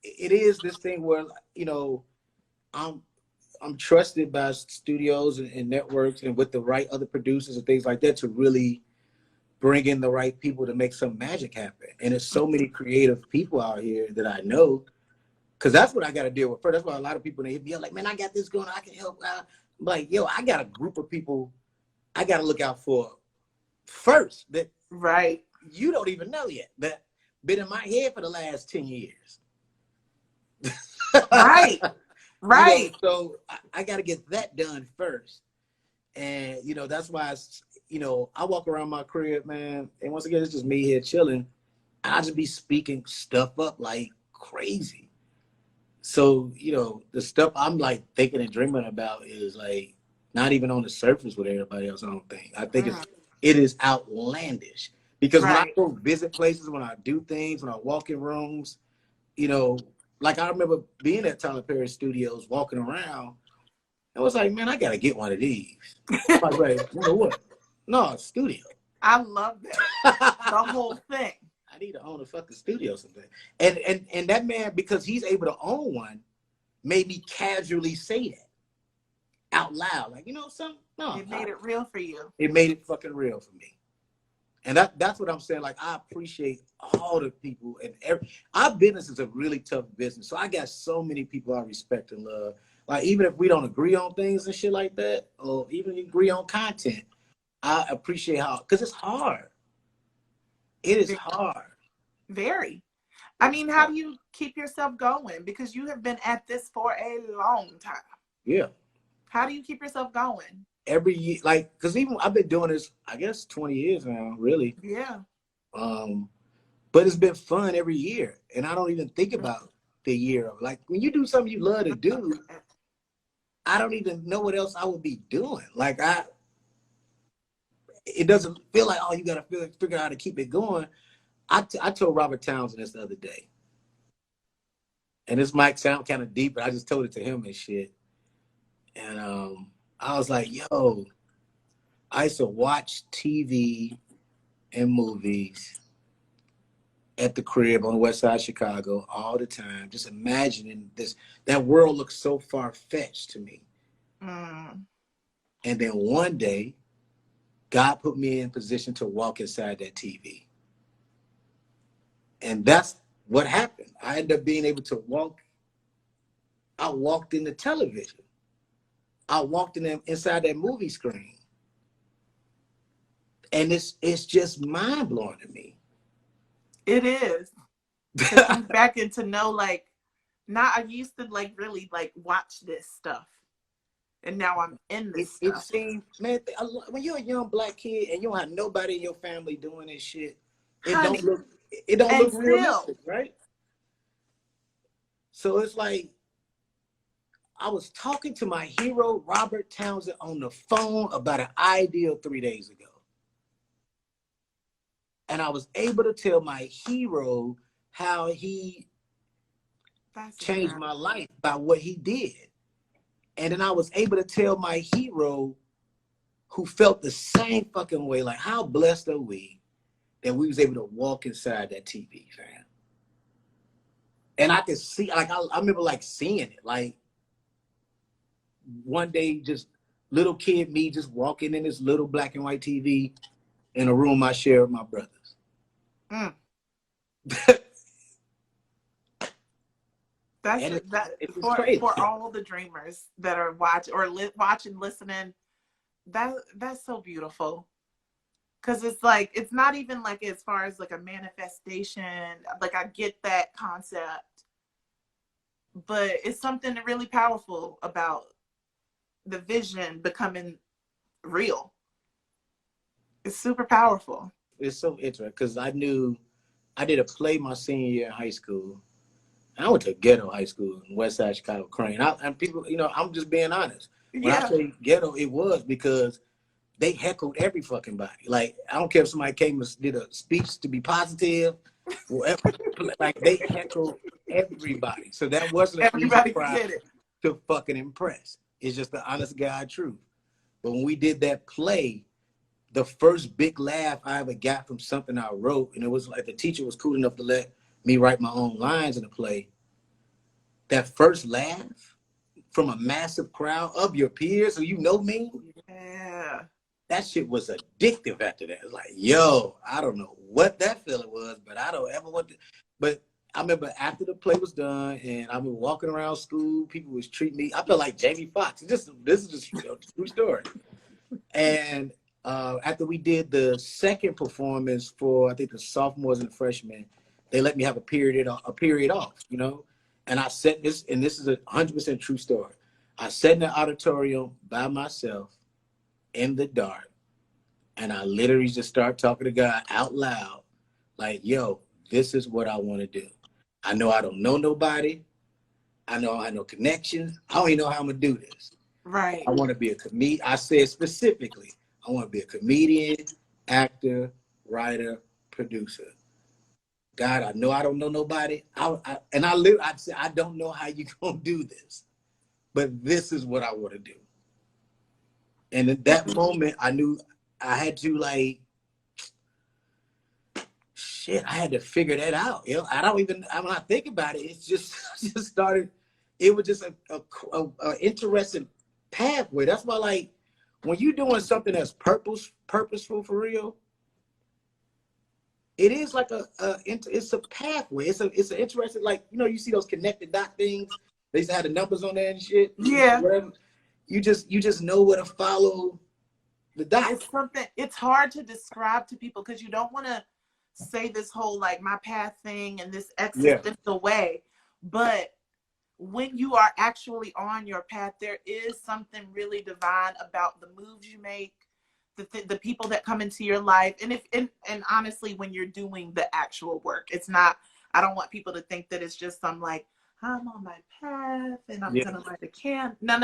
it is this thing where, you know, I'm trusted by studios and networks and with the right other producers and things like that to really bring in the right people to make some magic happen. And there's so many creative people out here that I know, because that's what I got to deal with first. That's why a lot of people, they hit me up like, man, I got this going, I can help out. I'm like, yo, I got a group of people I got to look out for first that right. you don't even know yet, that been in my head for the last 10 years. Right. Right. You know, so I got to get that done first. And, you know, that's why, you know, I walk around my crib, man. And once again, it's just me here chilling. I just be speaking stuff up like crazy. So, you know, the stuff I'm like thinking and dreaming about is like not even on the surface with everybody else, I don't think. I think it is outlandish. Because when I go visit places, when I do things, when I walk in rooms, you know, like I remember being at Tyler Perry Studios, walking around, I was like, man, I gotta get one of these. Like, wait, what? No, a studio. I love that. The whole thing. I need to own a fucking studio someday. And that man, because he's able to own one, made me casually say that out loud. Like, you know something? No. It made it real for you. It made it fucking real for me. And that's what I'm saying. Like, I appreciate all the people and our business is a really tough business. So I got so many people I respect and love. Like, even if we don't agree on things and shit like that, or even agree on content, I appreciate how, because it's hard. It is hard. Very. I mean, how do you keep yourself going? Because you have been at this for a long time. Yeah. How do you keep yourself going? Every year, like, because even I've been doing this, I guess, 20 years now, really. Yeah. But it's been fun every year. And I don't even think about the year. Like, when you do something you love to do, I don't even know what else I would be doing. Like, it doesn't feel like, oh, you got to figure out how to keep it going. I told Robert Townsend this the other day. And this might sound kind of deep, but I just told it to him and shit. And I was like, yo, I used to watch TV and movies at the crib on the west side of Chicago all the time, just imagining this. That world looks so far-fetched to me. And then one day, God put me in position to walk inside that TV. And that's what happened. I ended up being able to walk. I walked in the television. I walked inside that movie screen. And it's just mind-blowing to me. It is. To think back and to know, like, I used to like really like watch this stuff. and now I'm in this It stuff. seems, man, when you're a young black kid and you don't have nobody in your family doing this shit, it Honey, don't look and realistic, right? So it's like I was talking to my hero, Robert Townsend, on the phone about an idea 3 days ago. And I was able to tell my hero how he changed my life by what he did. And then I was able to tell my hero who felt the same fucking way, like how blessed are we that we was able to walk inside that TV, fam. And I could see, like I remember like seeing it, like one day just little kid me just walking in this little black and white TV in a room I share with my brothers. Mm. For all the dreamers that are watching listening, that's so beautiful. Because it's like, it's not even like as far as like a manifestation, like I get that concept, but it's something really powerful about the vision becoming real. It's super powerful. It's so interesting because I did a play my senior year in high school. I went to ghetto high school in West Side Chicago, Crane. And people, I'm just being honest. When I say ghetto, it was because they heckled every fucking body. Like, I don't care if somebody came and did a speech to be positive, whatever. Like, they heckled everybody. So that wasn't an easy crowd to fucking impress. It's just the honest God truth. But when we did that play, the first big laugh I ever got from something I wrote, and it was like the teacher was cool enough to let me write my own lines in the play. That first laugh from a massive crowd of your peers who you know me, yeah, that shit was addictive after that. It's like, yo, I don't know what that feeling was, but I don't ever want to. But I remember after the play was done and I was walking around school, people was treating me. I felt like Jamie Foxx. This is just a true story. And after we did the second performance for, I think, the sophomores and freshmen, they let me have a period off, And I sat this, and this is a 100% true story. I sat in the auditorium by myself in the dark, and I literally just started talking to God out loud, like, yo, this is what I want to do. I know I don't know nobody. I know I have no connections. I don't even know how I'm going to do this. Right. I want to be a comedian. I said specifically, I want to be a comedian, actor, writer, producer. God, I know I don't know nobody. I said, I don't know how you gonna do this, but this is what I want to do. And at that moment, I knew I had to I had to figure that out. I'm not thinking about it. It's just started. It was just a interesting pathway. That's why, like, when you're doing something that's purposeful for real, it is like it's a pathway. It's an interesting, like, you see those connected dot things. They used to have the numbers on there and shit. Yeah. You just know where to follow the dot. It's hard to describe to people because you don't want to say this whole like my path thing and this existential way, but when you are actually on your path, there is something really divine about the moves you make, the people that come into your life, and honestly, when you're doing the actual work, it's not. I don't want people to think that it's just some like I'm on my path and I'm gonna light a candle. No.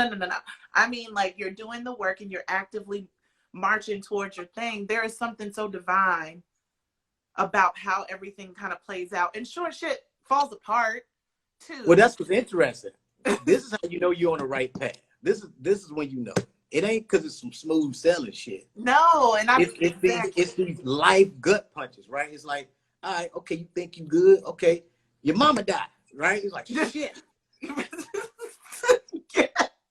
I mean, like, you're doing the work and you're actively marching towards your thing. There is something so divine about how everything kind of plays out, and sure, shit falls apart too. Well, that's what's interesting. This is how you know you're on the right path. This is when you know. It ain't because it's some smooth selling shit. No, and it's these life gut punches, right? It's like, all right, okay, you think you good? Okay, your mama died, right? It's like, shit.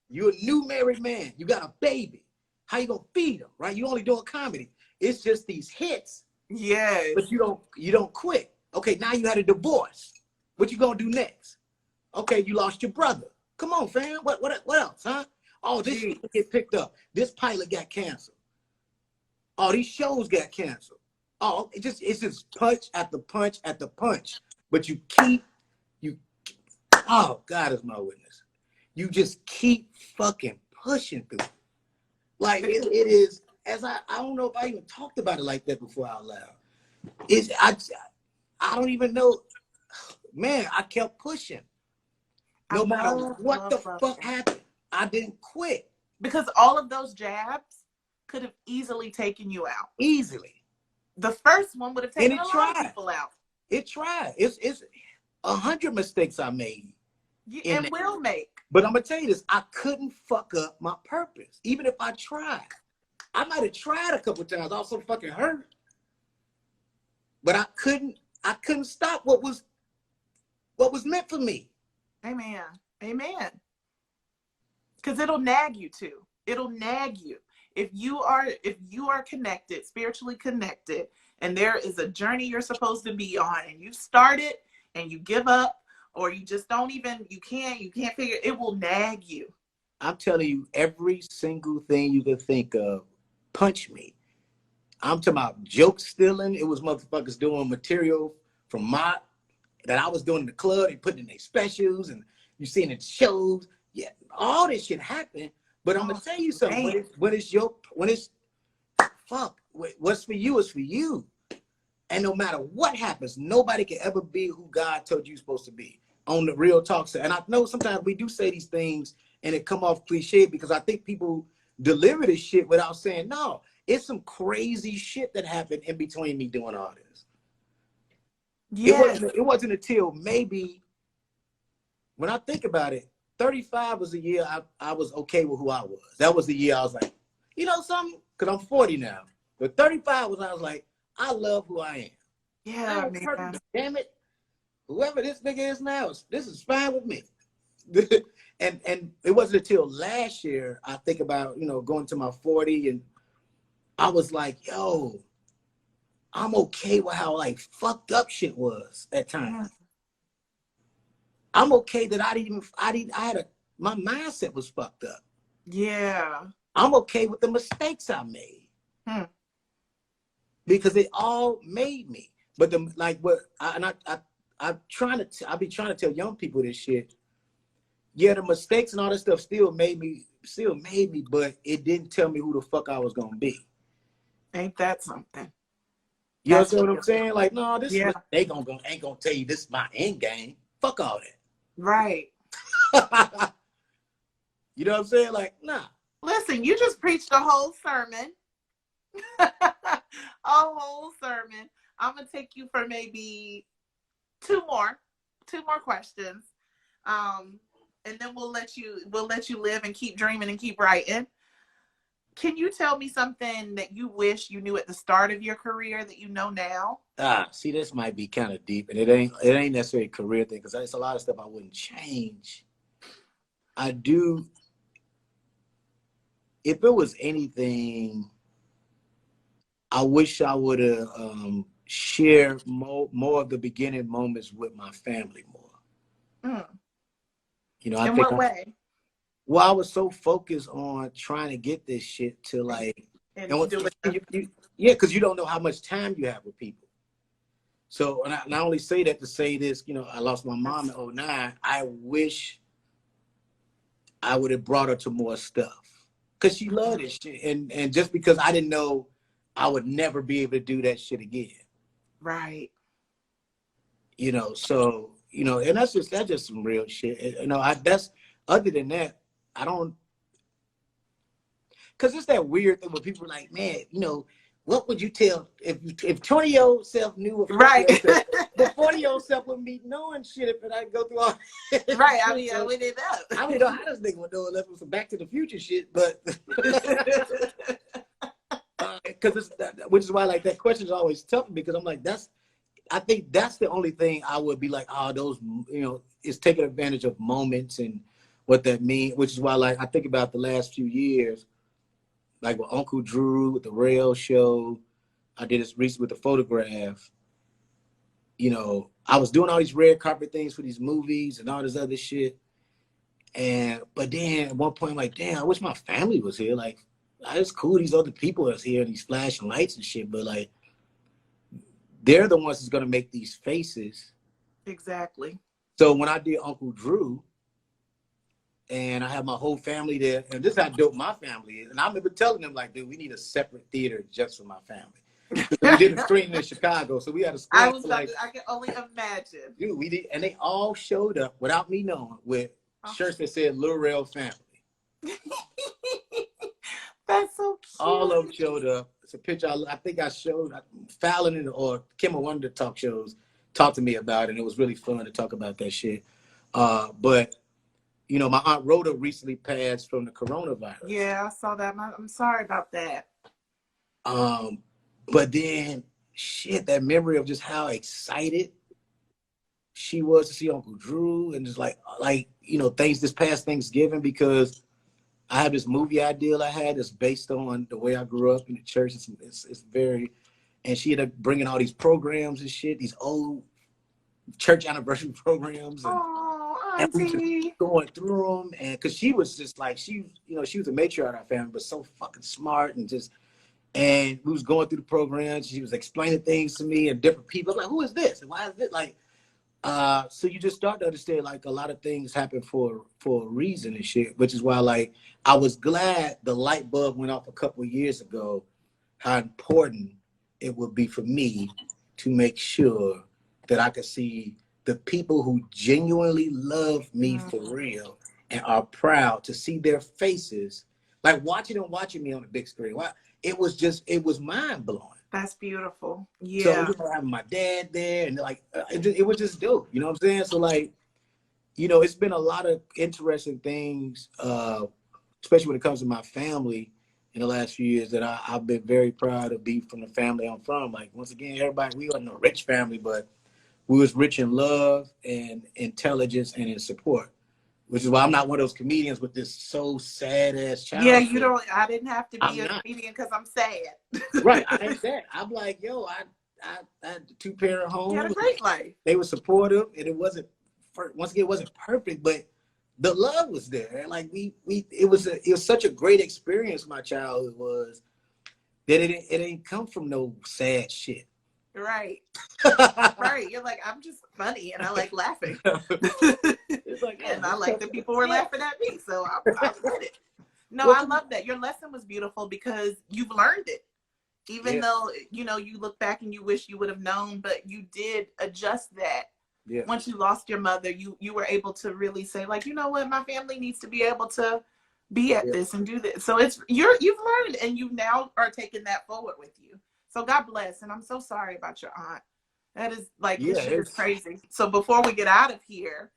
You're a new married man. You got a baby. How you gonna feed them, right? You only doing comedy. It's just these hits. Yes. But you don't quit. Okay, now you had a divorce. What you gonna do next? Okay, you lost your brother. Come on, fam. What else, huh? Oh, this shit get picked up. This pilot got canceled. Oh, these shows got canceled. Oh, it's just punch after punch after punch. But oh, God is my witness. You just keep fucking pushing through. Like it is, as I don't know if I even talked about it like that before out loud. I don't even know. Man, I kept pushing. No matter what the fuck happened, I didn't quit. Because all of those jabs could have easily taken you out. Easily. The first one would have taken a lot of people out. It tried. It's 100 mistakes I made. And will make. But I'm gonna tell you this, I couldn't fuck up my purpose. Even if I tried. I might have tried a couple times. I was so fucking hurt. But I couldn't stop what was meant for me. Amen. Amen. Because it'll nag you too. It'll nag you. If you are connected, spiritually connected, and there is a journey you're supposed to be on, and you start it and you give up, or you just you can't figure it, will nag you. I'm telling you, every single thing you can think of, punch me. I'm talking about joke stealing. It was motherfuckers doing material from that I was doing in the club. They put in their specials, and you seen it shows. Yeah, all this shit happened. But I'm gonna tell you something. When it's fuck, what's for you is for you. And no matter what happens, nobody can ever be who God told you you're supposed to be. On the real talk. And I know sometimes we do say these things and it come off cliche because I think people deliver this shit without saying, no, it's some crazy shit that happened in between me doing all this. Yes. It wasn't until maybe, when I think about it, 35 was the year I was okay with who I was. That was the year I was like, you know something? Because I'm 40 now. But 35 was I was like, I love who I am. Yeah, man. Damn it. Whoever this nigga is now, this is fine with me. and it wasn't until last year I think about, going to my 40 and I was like, yo, I'm okay with how like fucked up shit was at times. Yeah. I'm okay that my mindset was fucked up. Yeah. I'm okay with the mistakes I made. Because it all made me. But I'll be trying to tell young people this shit. Yeah, the mistakes and all that stuff still made me, but it didn't tell me who the fuck I was gonna be. Ain't that something? You understand what I'm saying? Like, no, this is what ain't gonna tell you this is my end game. Fuck all that. Right. You know what I'm saying? Like, nah. Listen, you just preached a whole sermon. A whole sermon. I'm gonna take you for maybe two more questions, and then we'll let you live and keep dreaming and keep writing. Can you tell me something that you wish you knew at the start of your career that you know now? See, this might be kind of deep, and it ain't necessarily a career thing because there's a lot of stuff I wouldn't change. I do. If it was anything, I wish I would have shared more of the beginning moments with my family more. In what way? Well, I was so focused on trying to get this shit to like, because you don't know how much time you have with people. So, and I only say that to say this, I lost my mom in 2009. I wish I would have brought her to more stuff because she loved this shit. And just because I didn't know I would never be able to do that shit again. Right. So, and that's just some real shit. Other than that, I don't, because it's that weird thing where people are like, man, what would you tell if 20-year-old self knew what 40-year-old self, the 40-year-old self wouldn't be knowing shit if I go through all right. I mean, we did that. I don't know how this nigga would know unless it was some Back to the Future shit, but which is why like that question is always tough because I'm like, I think that's the only thing I would be like, those, is taking advantage of moments and what that means, which is why like I think about the last few years, like with Uncle Drew, with the Rel show, I did this recently with the Photograph. I was doing all these red carpet things for these movies and all this other shit. But then at one point I'm like, damn, I wish my family was here. Like, it's cool these other people are here, these flashing lights and shit, but like, they're the ones that's gonna make these faces. Exactly. So when I did Uncle Drew, and I have my whole family there. And this is how dope my family is. And I remember telling them, like, dude, we need a separate theater just for my family. We did a screening in Chicago, so we had a screen. I can only imagine. Dude, we did, and they all showed up without me knowing with shirts that said Lil Rel Family. That's so cute. All of them showed up. It's a picture. I think I showed Fallon or Kim on one of the talk shows talked to me about it, and it was really fun to talk about that shit. But you know, my Aunt Rhoda recently passed from the coronavirus. Yeah, I saw that. I'm sorry about that. But then, shit, that memory of just how excited she was to see Uncle Drew, and just like you know, things this past Thanksgiving, because I have this movie ideal I had that's based on the way I grew up in the church. It's very, and she ended up bringing all these programs and shit, these old church anniversary programs, and we just going through them, and because she was just like, she was a matriarch in our family, but so fucking smart, and we was going through the programs. She was explaining things to me and different people. I'm like, who is this? And why is it like? So you just start to understand, like, a lot of things happen for a reason and shit, which is why, like, I was glad the light bulb went off a couple of years ago, how important it would be for me to make sure that I could see the people who genuinely love me for real and are proud to see their faces, like watching me on the big screen. It was mind blowing. That's beautiful. Yeah. So having my dad there, and like it was just dope. You know what I'm saying? So like, you know, it's been a lot of interesting things, especially when it comes to my family in the last few years, that I've been very proud to be from the family I'm from. Like, once again, everybody, we wasn't a rich family, but we was rich in love and intelligence and in support. Which is why I'm not one of those comedians with this so sad ass child. Yeah, I didn't have to be a comedian because I'm sad. Right, I ain't that. I'm like, yo, I had a 2-parent home. You had a great life. They were supportive, and it wasn't, once again, it wasn't perfect, but the love was there. And like it was such a great experience. My childhood was that it ain't come from no sad shit. Right. Right. You're like, I'm just funny and I like laughing. It's like, and I like that people were laughing at me. So I'm with it. No, I love that. Your lesson was beautiful because you've learned it. Even though, you know, you look back and you wish you would have known, but you did adjust that. Yeah. Once you lost your mother, you were able to really say, like, you know what, my family needs to be able to be at this and do this. So you've learned, and you now are taking that forward with you. So God bless. And I'm so sorry about your aunt. That is like, this shit is crazy. So before we get out of here,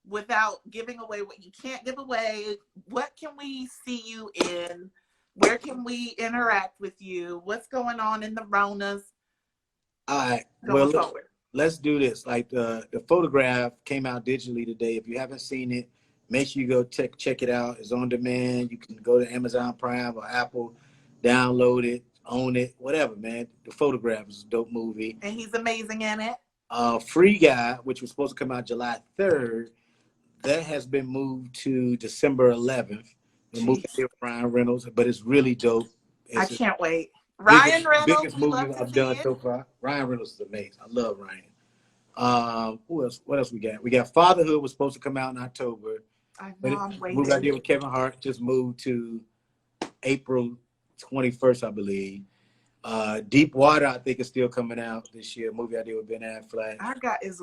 without giving away what you can't give away, what can we see you in? Where can we interact with you? What's going on in the Ronas? All right. Going forward. Let's do this. Like the photograph came out digitally today. If you haven't seen it, make sure you go check it out. It's on demand. You can go to Amazon Prime or Apple, download it, own it, whatever, man. The photograph is a dope movie. And he's amazing in it. Free Guy, which was supposed to come out July 3rd, that has been moved to December 11th. The movie with Ryan Reynolds, but it's really dope. I can't wait. Ryan Reynolds, biggest movie I've done so far. Ryan Reynolds is amazing. I love Ryan. Who else? What else we got? We got Fatherhood was supposed to come out in October. I know, I'm waiting. Movie I did with Kevin Hart just moved to April 21st, I believe. Deep Water, I think, is still coming out this year. Movie I did with Ben Affleck. Our guy is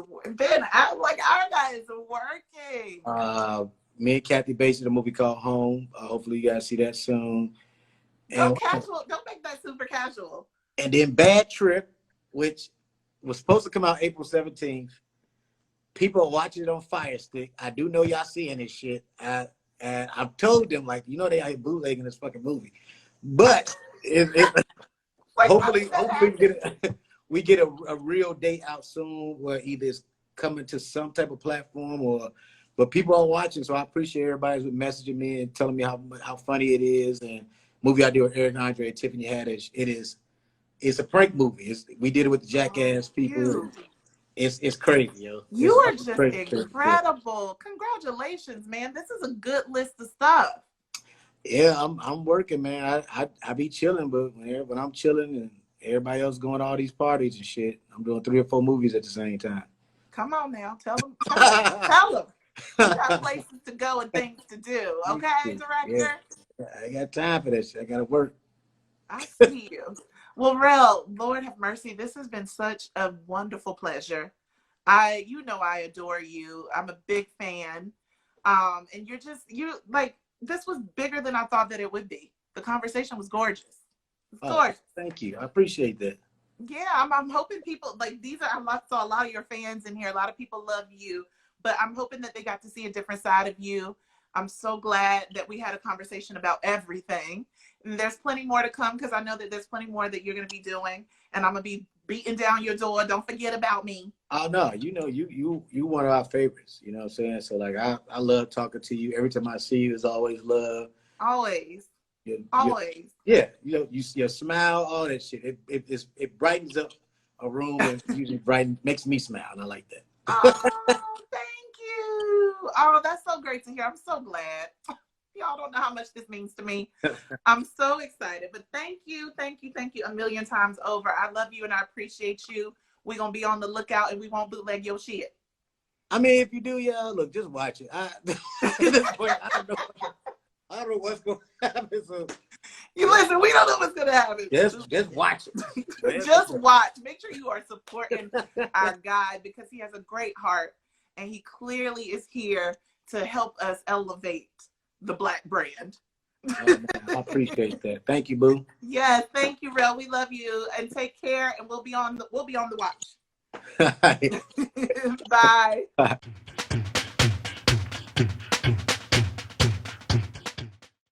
working. Me and Kathy Bates, a movie called Home. Hopefully you guys see that soon. Go casual. Don't make that super casual. And then Bad Trip, which was supposed to come out April 17th. People are watching it on Fire Stick. I do know y'all seeing this shit. And I've told them, like, you know, they are bootlegging this fucking movie. But hopefully we get a real date out soon where either it's coming to some type of platform but people are watching, so I appreciate everybody who's messaging me and telling me how funny it is. And movie I did with Eric Andre and Tiffany Haddish, it's a prank movie. We did it with the Jackass people. It's crazy, yo. You are just incredible. Congratulations, man. This is a good list of stuff. Yeah, I'm working, man. I be chilling, but when I'm chilling and everybody else going to all these parties and shit, I'm doing 3 or 4 movies at the same time. Come on now, tell them. You got places to go and things to do. Okay, Yeah, director? I ain't got time for that shit. I gotta work. I see you. Well, Rel, Lord have mercy. This has been such a wonderful pleasure. You know, I adore you. I'm a big fan. And you like, this was bigger than I thought that it would be. The conversation was gorgeous. It's gorgeous. Thank you. I appreciate that. Yeah, I'm hoping people like I saw a lot of your fans in here. A lot of people love you, but I'm hoping that they got to see a different side of you. I'm so glad that we had a conversation about everything. And there's plenty more to come because I know that there's plenty more that you're going to be doing, and I'm going to be beating down your door. Don't forget about me. Oh no, you know, you one of our favorites. You know what I'm saying? So like, I love talking to you. Every time I see you, it's always love. Always. Always. Yeah, you know, your smile, all that shit. It brightens up a room and usually makes me smile, and I like that. Oh, thank you. Oh, that's so great to hear. I'm so glad. Y'all don't know how much this means to me. I'm so excited. But thank you a million times over. I love you and I appreciate you. We're gonna be on the lookout and we won't bootleg your shit. I mean, if you do, yeah, look, just watch it. At this point, I don't know what's going to happen. So you listen, we don't know what's going to happen. Just watch it. Just watch. Make sure you are supporting our guy because he has a great heart and he clearly is here to help us elevate the Black brand. Oh, man, I appreciate that. Thank you, boo. Yes, thank you, Rel. We love you and take care and we'll be on the watch. Bye.